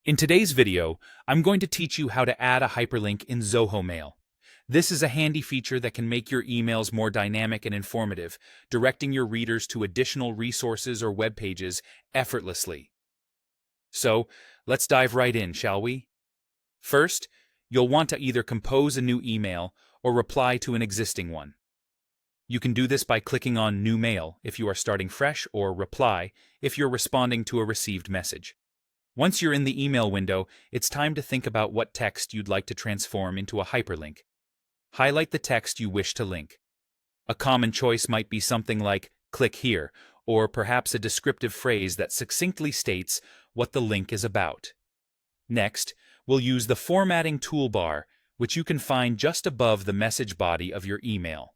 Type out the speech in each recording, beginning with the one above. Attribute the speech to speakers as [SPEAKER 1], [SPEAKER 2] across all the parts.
[SPEAKER 1] In today's video, I'm going to teach you how to add a hyperlink in Zoho Mail. This is a handy feature that can make your emails more dynamic and informative, directing your readers to additional resources or web pages effortlessly. So, let's dive right in, shall we? First, you'll want to either compose a new email or reply to an existing one. You can do this by clicking on New Mail if you are starting fresh, or Reply if you're responding to a received message. Once you're in the email window, it's time to think about what text you'd like to transform into a hyperlink. Highlight the text you wish to link. A common choice might be something like "click here," or perhaps a descriptive phrase that succinctly states what the link is about. Next, we'll use the formatting toolbar, which you can find just above the message body of your email.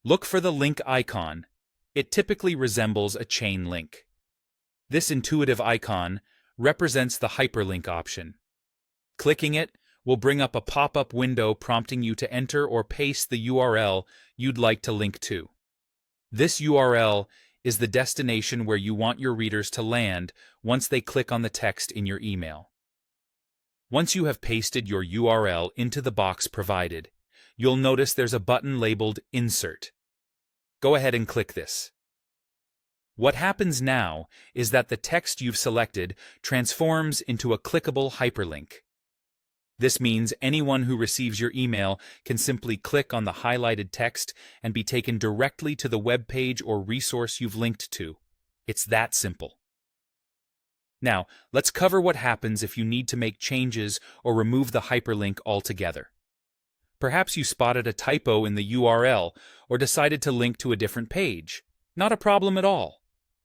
[SPEAKER 1] Look for the link icon. It typically resembles a chain link. This intuitive icon represents the hyperlink option. Clicking it will bring up a pop-up window prompting you to enter or paste the URL you'd like to link to. This URL is the destination where you want your readers to land once they click on the text in your email. Once you have pasted your URL into the box provided, you'll notice there's a button labeled Insert. Go ahead and click this. What happens now is that the text you've selected transforms into a clickable hyperlink. This means anyone who receives your email can simply click on the highlighted text and be taken directly to the web page or resource you've linked to. It's that simple. Now, let's cover what happens if you need to make changes or remove the hyperlink altogether. Perhaps you spotted a typo in the URL or decided to link to a different page. Not a problem at all.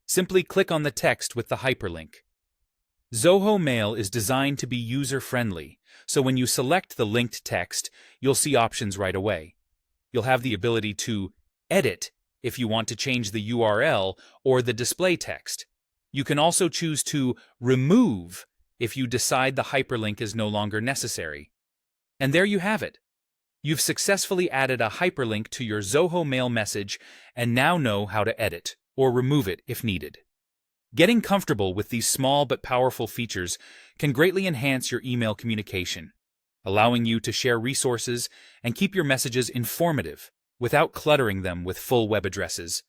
[SPEAKER 1] Simply click on the text with the hyperlink. Zoho Mail is designed to be user-friendly, so when you select the linked text, you'll see options right away. You'll have the ability to edit if you want to change the URL or the display text. You can also choose to remove if you decide the hyperlink is no longer necessary. And there you have it. You've successfully added a hyperlink to your Zoho Mail message and now know how to edit or remove it if needed. Getting comfortable with these small but powerful features can greatly enhance your email communication, allowing you to share resources and keep your messages informative without cluttering them with full web addresses.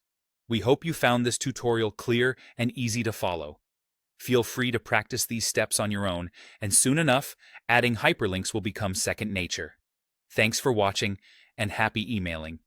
[SPEAKER 1] We hope you found this tutorial clear and easy to follow. Feel free to practice these steps on your own, and soon enough, adding hyperlinks will become second nature. Thanks for watching, and happy emailing.